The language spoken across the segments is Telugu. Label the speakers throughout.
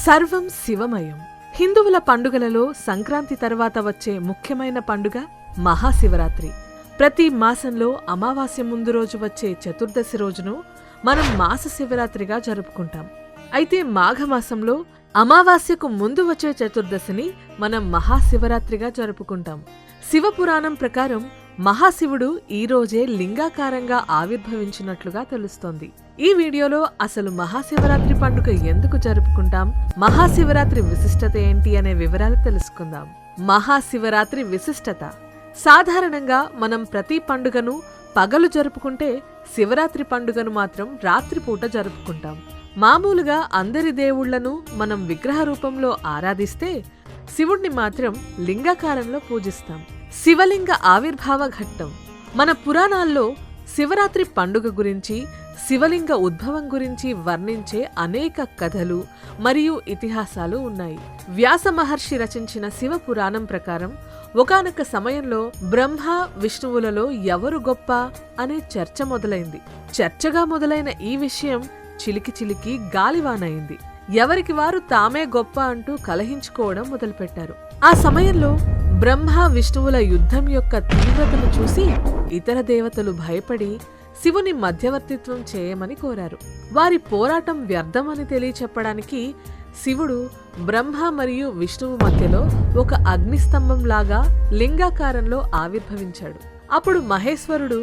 Speaker 1: సర్వం శివమయం. హిందువుల పండుగలలో సంక్రాంతి తర్వాత వచ్చే ముఖ్యమైన పండుగ మహాశివరాత్రి. ప్రతి మాసంలో అమావాస్య ముందు రోజు వచ్చే చతుర్దశి రోజును మనం మాస శివరాత్రిగా జరుపుకుంటాం. అయితే మాఘమాసంలో అమావాస్యకు ముందు వచ్చే చతుర్దశిని మనం మహాశివరాత్రిగా జరుపుకుంటాం. శివపురాణం ప్రకారం మహాశివుడు ఈ రోజే లింగాకారంగా ఆవిర్భవించినట్లుగా తెలుస్తోంది. ఈ వీడియోలో అసలు మహాశివరాత్రి పండుగ ఎందుకు జరుపుకుంటాం, మహాశివరాత్రి విశిష్టత ఏంటి అనే వివరాలు తెలుసుకుందాం. మహాశివరాత్రి విశిష్టత: సాధారణంగా మనం ప్రతి పండుగను పగలు జరుపుకుంటే శివరాత్రి పండుగను మాత్రం రాత్రిపూట జరుపుకుంటాం. మామూలుగా అందరి దేవుళ్లను మనం విగ్రహ రూపంలో ఆరాధిస్తే శివుణ్ణి మాత్రం లింగాకారంలో పూజిస్తాం. శివలింగ ఆవిర్భావ ఘట్టం: మన పురాణాల్లో శివరాత్రి పండుగ గురించి, శివలింగ ఉద్భవం గురించి వర్ణించే అనేక కథలు మరియు ఇతిహాసాలు ఉన్నాయి. వ్యాస మహర్షి రచించిన శివ పురాణం ప్రకారం ఒకానొక సమయంలో బ్రహ్మ విష్ణువులలో ఎవరు గొప్ప అనే చర్చ మొదలైంది. చర్చగా మొదలైన ఈ విషయం చిలికి చిలికి గాలివానైంది. ఎవరికి వారు తామే గొప్ప అంటూ కలహించుకోవడం మొదలుపెట్టారు. ఆ సమయంలో బ్రహ్మ విష్ణువుల యుద్ధం యొక్క తీవ్రతను చూసి ఇతర దేవతలు భయపడి శివుని మధ్యవర్తిత్వం చేయమని కోరారు. వారి పోరాటం వ్యర్థమని తెలియచెప్పడానికి శివుడు బ్రహ్మ మరియు విష్ణువు మధ్యలో ఒక అగ్నిస్తంభంలాగా లింగాకారంలో ఆవిర్భవించాడు. అప్పుడు మహేశ్వరుడు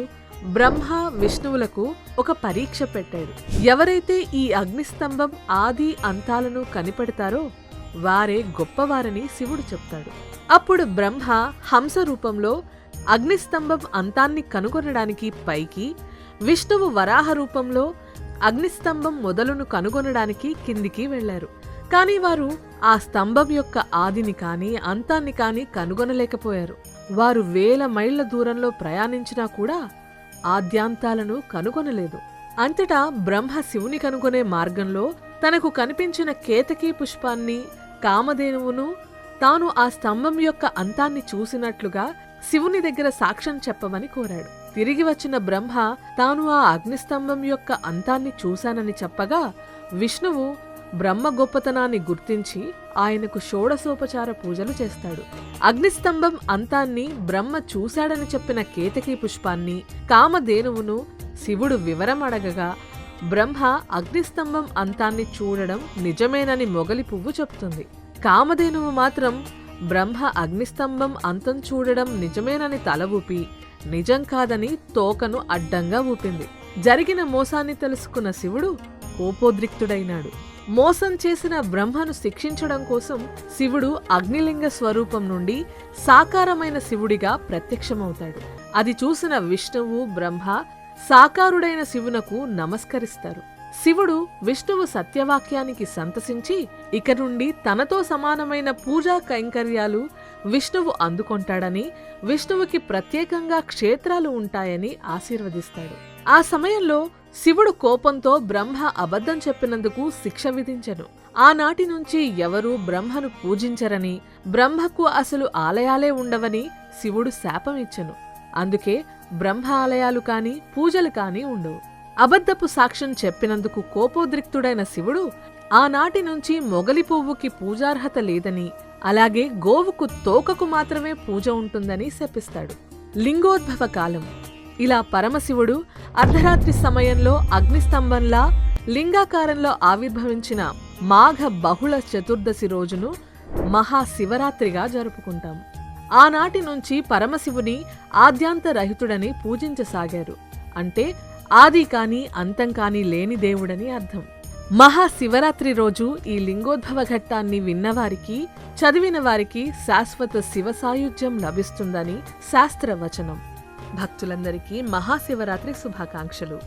Speaker 1: బ్రహ్మ విష్ణువులకు ఒక పరీక్ష పెట్టాడు. ఎవరైతే ఈ అగ్నిస్తంభం ఆది అంతాలను కనిపెడతారో వారే గొప్పవారని శివుడు చెప్తాడు. అప్పుడు బ్రహ్మ హంస రూపంలో అగ్నిస్తంభం అంతాన్ని కనుగొనడానికి పైకి, విష్ణువు వరాహ రూపంలో అగ్నిస్తంభం మొదలును కనుగొనడానికి కిందికి వెళ్లారు. కాని వారు ఆ స్తంభం యొక్క ఆదిని కాని అంతాన్ని కాని కనుగొనలేకపోయారు. వారు వేల మైళ్ల దూరంలో ప్రయాణించినా కూడా ఆద్యాంతాలను కనుగొనలేదు. అంతటా బ్రహ్మ శివుని కనుగొనే మార్గంలో తనకు కనిపించిన కేతకీ పుష్పాన్ని, కామధేనువును, తాను ఆ స్తంభం యొక్క అంతాన్ని చూసినట్లుగా శివుని దగ్గర సాక్ష్యం చెప్పమని కోరాడు. తిరిగి వచ్చిన బ్రహ్మ తాను ఆ అగ్నిస్తంభం యొక్క అంతాన్ని చూశానని చెప్పగా విష్ణువు బ్రహ్మ గొప్పతనాన్ని గుర్తించి ఆయనకు షోడశోపచార పూజలు చేస్తాడు. అగ్నిస్తంభం అంతాన్ని బ్రహ్మ చూశాడని చెప్పిన కేతకీ పుష్పాన్ని, కామధేనువును శివుడు వివరం అడగగా బ్రహ్మ అగ్నిస్తంభం అంతాన్ని చూడడం నిజమేనని మొగలి పువ్వు చెప్తుంది. కామధేనువు మాత్రం బ్రహ్మ అగ్నిస్తంభం అంతం చూడడం నిజమేనని తల ఊపి నిజం కాదని తోకను అడ్డంగా ఊపింది. జరిగిన మోసాన్ని తెలుసుకున్న శివుడు కోపోద్రిక్తుడైనాడు. మోసం చేసిన బ్రహ్మను శిక్షించడం కోసం శివుడు అగ్నిలింగ స్వరూపం నుండి సాకారమైన శివుడిగా ప్రత్యక్షమవుతాడు. అది చూసిన విష్ణువు, బ్రహ్మ సాకారుడైన శివునకు నమస్కరిస్తారు. శివుడు విష్ణువు సత్యవాక్యానికి సంతసించి ఇక నుండి తనతో సమానమైన పూజా కైంకర్యాలు విష్ణువు అందుకొంటాడని, విష్ణువుకి ప్రత్యేకంగా క్షేత్రాలు ఉంటాయని ఆశీర్వదిస్తాడు. ఆ సమయంలో శివుడు కోపంతో బ్రహ్మ అబద్ధం చెప్పినందుకు శిక్ష విధించెను. ఆనాటి నుంచి ఎవరూ బ్రహ్మను పూజించరని, బ్రహ్మకు అసలు ఆలయాలే ఉండవని శివుడు శాపం ఇచ్చెను. అందుకే బ్రహ్మ ఆలయాలు కాని పూజలు కాని ఉండవు. అబద్ధపు సాక్ష్యం చెప్పినందుకు కోపోద్రిక్తుడైన శివుడు ఆనాటి నుంచి మొగలి పువ్వుకి పూజార్హత లేదని, అలాగే గోవుకు తోకకు మాత్రమే పూజ ఉంటుందని శపిస్తాడు. లింగోద్భవ కాలం: ఇలా పరమశివుడు అర్ధరాత్రి సమయంలో అగ్నిస్తంభంలా లింగాకారంలో ఆవిర్భవించిన మాఘ బహుళ చతుర్దశి రోజును మహాశివరాత్రిగా జరుపుకుంటాం. ఆనాటి నుంచి పరమశివుని ఆద్యాంతరహితుడని పూజించసాగారు. అంటే ఆది కాని అంతం కాని లేని దేవుడని అర్థం. మహాశివరాత్రి రోజు ఈ లింగోద్భవ ఘట్టాన్ని విన్నవారికి, చదివిన వారికి శాశ్వత శివ సాయుధ్యం లభిస్తుందని శాస్త్రవచనం. భక్తులందరికీ మహాశివరాత్రి శుభాకాంక్షలు.